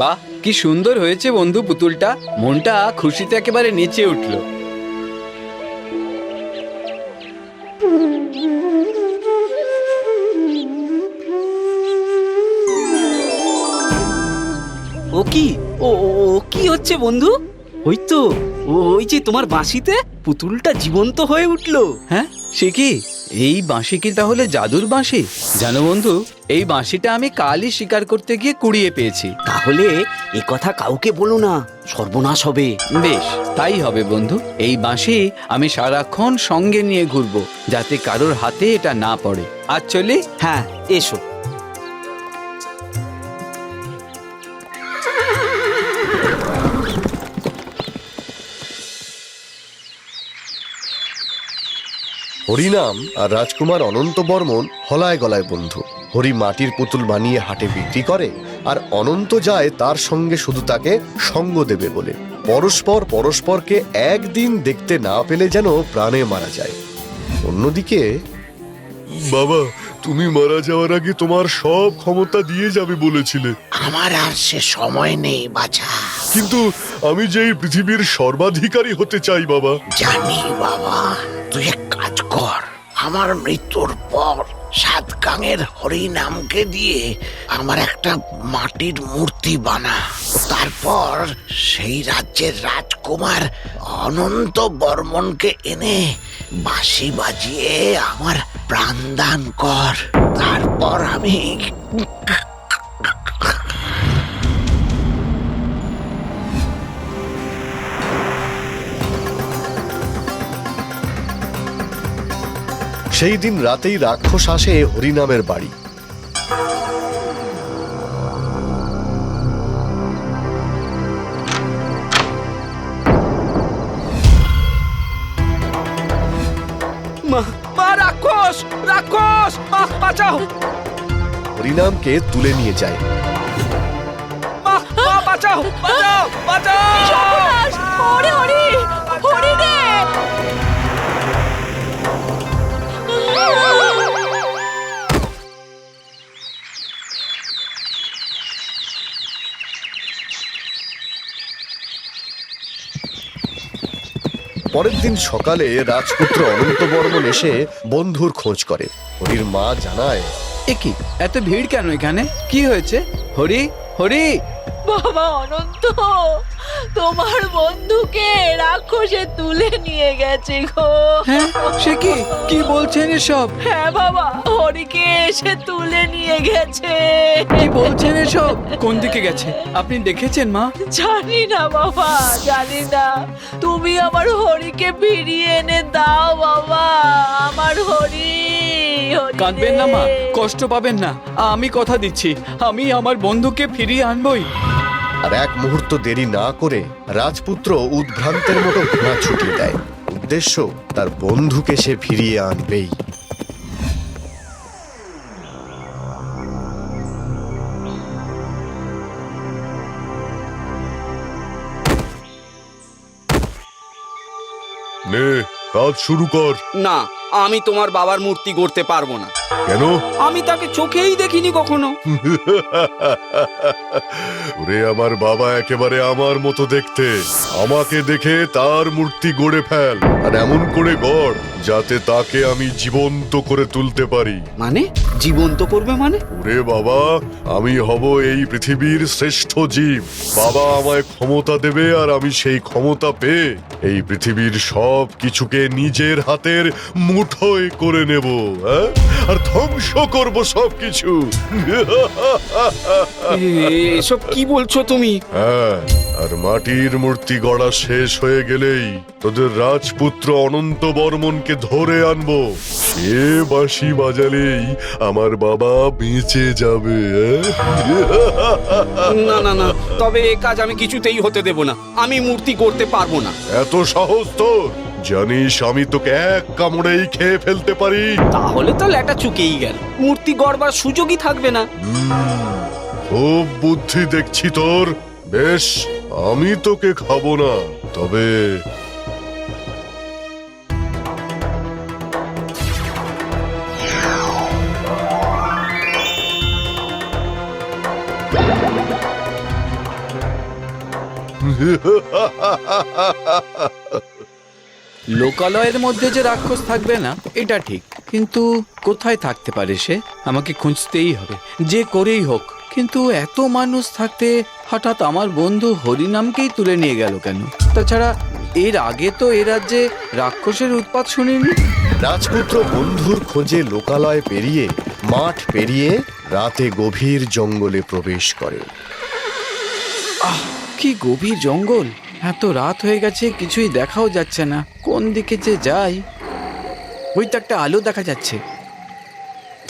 বাহ, কি সুন্দর হয়েছে বন্ধু পুতুলটা। মনটা খুশিতে একেবারে নেচে উঠল। ও কি ও ও ও কি হচ্ছে বন্ধু? ওই তো ওই যে তোমার বাঁশিতে পুতুলটা জীবন্ত হয়ে উঠলো। হ্যাঁ, সে কি? এই বাঁশি কি তাহলে জাদুর বাঁশি? জানো বন্ধু, এই বাঁশিটা আমি কালই শিকার করতে গিয়ে কুড়িয়ে পেয়েছি। তাহলে এ কথা কাউকে বলো না, সর্বনাশ হবে। বেশ, তাই হবে বন্ধু। এই বাঁশি আমি সারাক্ষণ সঙ্গে নিয়ে ঘুরবো, যাতে কারোর হাতে এটা না পড়ে। আজ চলি। হ্যাঁ, এসো। হরিনাম আর রাজকুমার অনন্ত বর্মন হলায় গলায় বন্ধু। হরি মাটির পুতুল বানিয়ে হাটে বিক্রি করে, আর অনন্ত যায় তার সঙ্গে শুধু তাকে সঙ্গ দেবে বলে। পরস্পর পরস্পরকে একদিন দেখতে না পেলে যেন প্রাণে মারা যায়। অন্যদিকে বাবা, তুমি মারা যাওয়ার আগে তোমার সব ক্ষমতা দিয়ে যাবে বলেছিলে, আমার আর সে সময় নেই বাছা। কিন্তু আমি যে এই পৃথিবীর সর্বাধিকারী হতে চাই বাবা। জানি বাবা, তুই এক কাজ কর, আমার মৃত্যুর পর সাতগাঙের হরিনামকে দিয়ে আমার একটা মাটির মূর্তি বানা। তারপর সেই রাজ্যের রাজকুমার অনন্ত বর্মনকে এনে বাঁশি বাজিয়ে আমার প্রাণদান কর। তারপর আমি সেই দিন রাতেই রাক্ষস আসে হরিনামের বাড়ি। মা রাক্ষস, রাক্ষস, মা বাঁচাও! হরিনামকে তুলে নিয়ে যায়। মা বাঁচাও, বাঁচাও, বাঁচাও! হরি হরি হরি রে! পরের দিন সকালে রাজপুত্র অনন্ত বর্মন এসে বন্ধুর খোঁজ করে। হরির মা জানায়, এ কি, এত ভিড় কেন এখানে? কি হয়েছে? হরি, হরি! বাবা অনন্ত, তোমার বন্ধুকে রাক্ষসে তুলে নিয়ে গেছে গো। হ্যাঁ, সে কি? কি বলছেন এসব? হ্যাঁ বাবা, হরিকে এসে তুলে নিয়ে গেছে। কি বলছেন এসব? কোন দিকে গেছে আপনি দেখেছেন মা? জানি না বাবা, জানি না। তুমি আমার হরিকে ফিরিয়ে এনে দাও বাবা, আমার হরি। হরি কাঁদবেন না মা, রে। কষ্ট পাবেন না। আমি কথা দিচ্ছি, আমি আমার বন্ধুকে ফিরিয়ে আনবই। আর এক মুহূর্ত দেরি না করে রাজপুত্র উদ্ভ্রান্তের মতো ঘোড়া ছুটিয়ে দেয়। উদ্দেশ্য, তার বন্ধুকে সে ফিরিয়ে আনবেই। নে, কাজ শুরু কর। না, আমি তোমার বাবার মূর্তি গড়তে পারবো না। কেন? আমি তাকে চোখেই দেখিনি কখনো। ওরে, আমার বাবা একেবারে আমার মতো দেখতে। আমাকে দেখে তার মূর্তি গড়ে ফেল, আর এমন করে গড় যাতে তাকে আমি জীবন্ত করে তুলতে পারি। মানে জীবন্ত করবে মানে? ওরে বাবা, আমি হব এই পৃথিবীর শ্রেষ্ঠ জীব। বাবা আমায় ক্ষমতা দেবে, আর আমি সেই ক্ষমতা পেয়ে এই পৃথিবীর সব কিছুকে নিজের হাতের মুঠোয় করে নেব, হ্যাঁ? আর ধ্বংস করব সবকিছু। এসব কি বলছো তুমি? হ্যাঁ, আর মাটির মূর্তি গড়া শেষ হয়ে গেলেই তোদের রাজপুত্র অনন্ত বর্মনকে ধরে আনবো। সে বাঁশি বাজালেই আমার বাবা বেঁচে যাবে। না না না, তবে এ কাজ আমি কিছুতেই হতে দেব না। আমি মূর্তি করতে পারবো না। এত সাহস তোর? জানিস আমি তোকে এক কামড়েই খেয়ে ফেলতে পারি। তাহলে তো ল্যাটা চুকেই গেল, মূর্তি গড়বার সুযোগই থাকবে না। খুব বুদ্ধি দেখছি তোর। বেশ, আমি তোকে খাবো না, তবে লোকালয়ের মধ্যে যে রাক্ষস থাকবে না এটা ঠিক, কিন্তু কোথায় থাকতে পারে সে? আমাকে খুঁজতেই হবে, যে করেই হোক। কিন্তু এত মানুষ থাকতে হঠাৎ আমার বন্ধু হরিনামকেই তুলে নিয়ে গেল কেন? তাছাড়া এর আগে তো এ রাজ্যে রাক্ষসের উৎপাত শুনিনি। রাজপুত্র বন্ধুর খোঁজে লোকালয় পেরিয়ে, মাঠ পেরিয়ে রাতে গভীর জঙ্গলে প্রবেশ করে। কি গভীর জঙ্গল! এত রাত হয়ে গেছে, কিছুই দেখাও যাচ্ছে না। কোন দিকে যে যাই? ওই তো একটা আলো দেখা যাচ্ছে,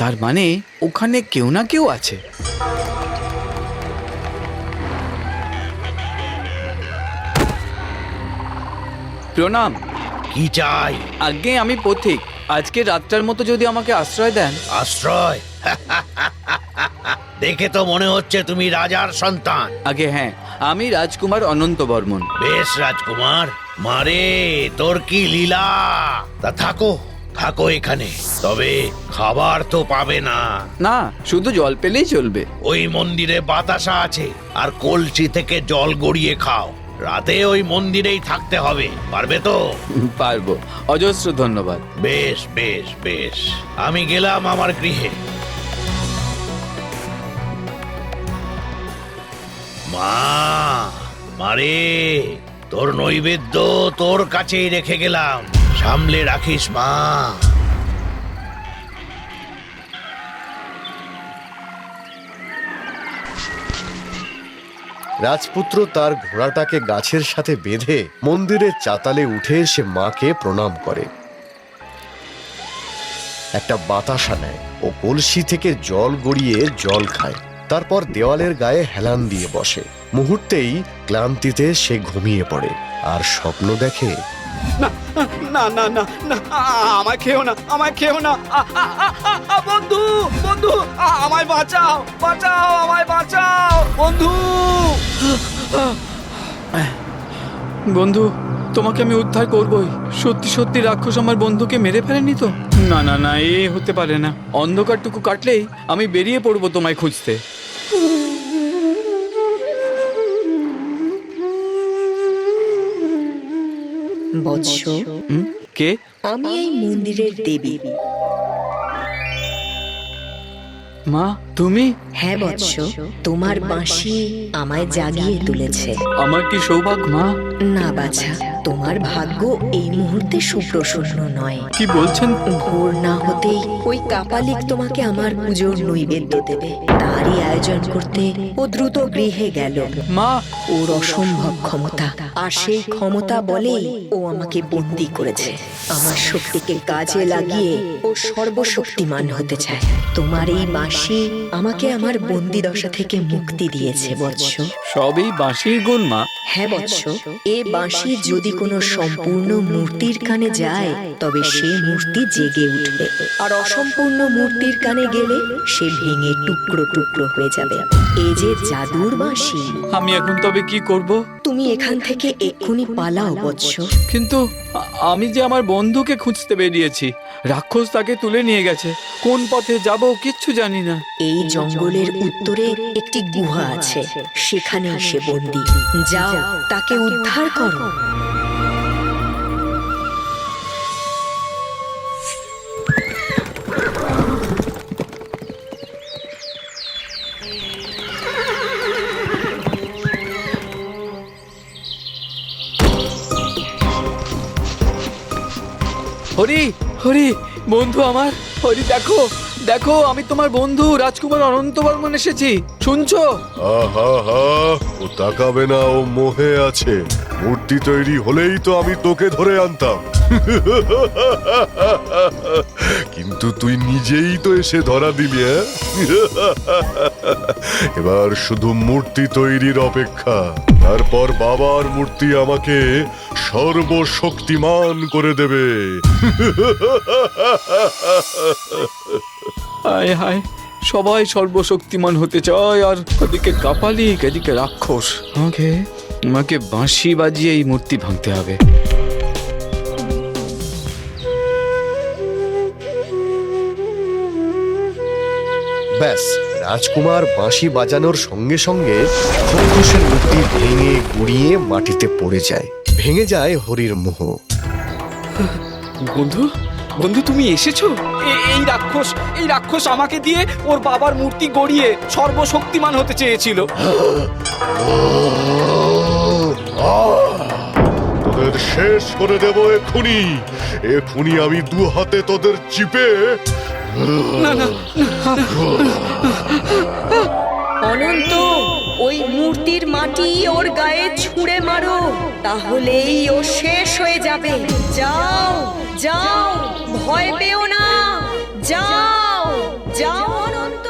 তার মানে ওখানে কেউ না কেউ আছে। প্রণাম। কি চাই? আগে আমি পথিক, আজকে রাতটার মতো যদি আমাকে আশ্রয় দেন। আশ্রয়? দেখে তো মনে হচ্ছে তুমি রাজার সন্তান। আগে হ্যাঁ, আমি রাজকুমার অনন্ত বর্মন। বেশ রাজকুমার, মারে তোর কি লীলা। তা থাকো থাকো এখানে, তবে খাবার তো পাবে না। না, শুধু জল পেলেই চলবে। ওই মন্দিরে বাতাসা আছে, আর কলসি থেকে জল গড়িয়ে খাও। রাতে ওই মন্দিরেই থাকতে হবে, পারবে তো? পারবো, অজস্র ধন্যবাদ। বেশ বেশ বেশ, আমি গেলাম আমার গৃহে। মারে তোর নৈবেদ্য তোর কাছেই রেখে গেলাম, সামলে রাখিস মা। রাজপুত্র তার ঘোড়াটাকে গাছের সাথে বেঁধে মন্দিরের চাতালে উঠে এসে মাকে প্রণাম করে। একটা বাতাসা নেয় ও কলসি থেকে জল গড়িয়ে জল খায়। তারপর দেওয়ালের গায়ে হেলান দিয়ে বসে। মুহূর্তেই ক্লান্তিতে সে ঘুমিয়ে পড়ে আর স্বপ্ন দেখে। না না না না না, আমায় খেও না, আমায় খেও না। বন্ধু বন্ধু, আমায় বাঁচাও, বাঁচাও, আমায় বাঁচাও বন্ধু। বন্ধু, তোমাকে আমি উদ্ধার করবই। সত্যি সত্যি রাক্ষস আমার বন্ধুকে মেরে ফেলেনি তো? না না না, এ হতে পারে না। অন্ধকারটুকু কাটলেই আমি বেরিয়ে পড়বো তোমায় খুঁজতে। বৎস, কে? আমি এই মন্দিরের দেবী। মা, তুমি? হ্যাঁ বৎস, তোমার বাঁশি আমায় জাগিয়ে তুলেছে। আমার কি সৌভাগ্য মা! না বাছা, তোমার ভাগ্য এই মুহূর্তে সুপ্রসন্ন নয়। কি বলছেন? ভোর না হতেই ওই কাপালিক তোমাকে আমার পুজোর নৈবেদ্য দেবে। তারই আয়োজন করতে ও দ্রুত গৃহে গেল। মা! ওর অসম্ভব ক্ষমতা, আর সেই ক্ষমতা বলেই ও আমাকে বন্দী করেছে। আমার শক্তিকে কাজে লাগিয়ে ও সর্বশক্তিমান হতে চায়। তোমার এই বাঁশি আমাকে আমার বন্দী দশা থেকে মুক্তি দিয়েছে বৎস। সবই বাঁশির গুণ মা। হ্যাঁ বৎস, এ বাঁশি যদি কোনো সম্পূর্ণ মূর্তির কানে যায় তবে সে মূর্তি জেগে উঠবে, আর অসম্পূর্ণ মূর্তির কানে গেলে সে ভেঙে টুকরো টুকরো হয়ে যাবে। এ যে জাদুর বাঁশি। আমি এখন তবে কি করব? তুমি এখান থেকে এক্ষুনি পালাও বৎস। কিন্তু আমি যে আমার বন্ধুকে খুঁজতে বেরিয়েছি, রাক্ষস তাকে তুলে নিয়ে গেছে। কোন পথে যাব কিচ্ছু জানি না। এই জঙ্গলের উত্তরে একটি গুহা আছে, সেখানে সে বন্দী। যাও, তাকে উদ্ধার করো। হরি, হরি, বন্ধু আমার, হরি দেখো, দেখো, আমি তোমার বন্ধু রাজকুমার অনন্ত বর্মন এসেছি। শুনছো? আহা হা, ও তাকাবে না, ও মোহে আছে। মূর্তি তৈরি হলেই তো আমি তোকে ধরে আনতাম। কিন্তু তুই নিজেই তো এসে ধরা দিলি। এবার শুধু মূর্তি তৈরির অপেক্ষা। তারপর বাবার মূর্তি আমাকে সর্বশক্তিমান করে দেবে। হায় হায়, সবাই সর্বশক্তিমান হতে চায়, আর ওদিকে কাপালিক, এদিকে রাক্ষস। আমাকে বাঁশি বাজিয়ে এই মূর্তি ভাঙতে হবে। ব্যাস, রাজকুমার বাঁশি বাজানোর সঙ্গে সঙ্গে রাক্ষসের মূর্তি ভেঙে গুড়িয়ে মাটিতে পড়ে যায়। ভেঙে যায় হরির মোহ। বন্ধু বন্ধু তুমি এসেছো? এই রাক্ষস আমাকে দিয়ে ওর বাবার মূর্তি গড়িয়ে সর্বশক্তিমান হতে চেয়েছিল। তোদের শেষ করে দেব এক্ষুনি। এক্ষুনি আমি দু হাতে তোদের চিপে অনন্ত, ওই মূর্তির মাটি ওর গায়ে ছুঁড়ে মারো, তাহলেই ও শেষ হয়ে যাবে। যাও যাও, ভয় পেও না, যাও যাও অনন্ত।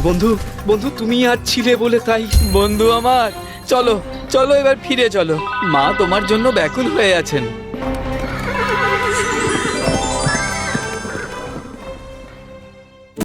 বন্ধু বন্ধু তুমি আজ ছিলে বলে তাই। বন্ধু আমার, চলো চলো এবার ফিরে চলো, মা তোমার জন্য ব্যাকুল হয়ে আছেন।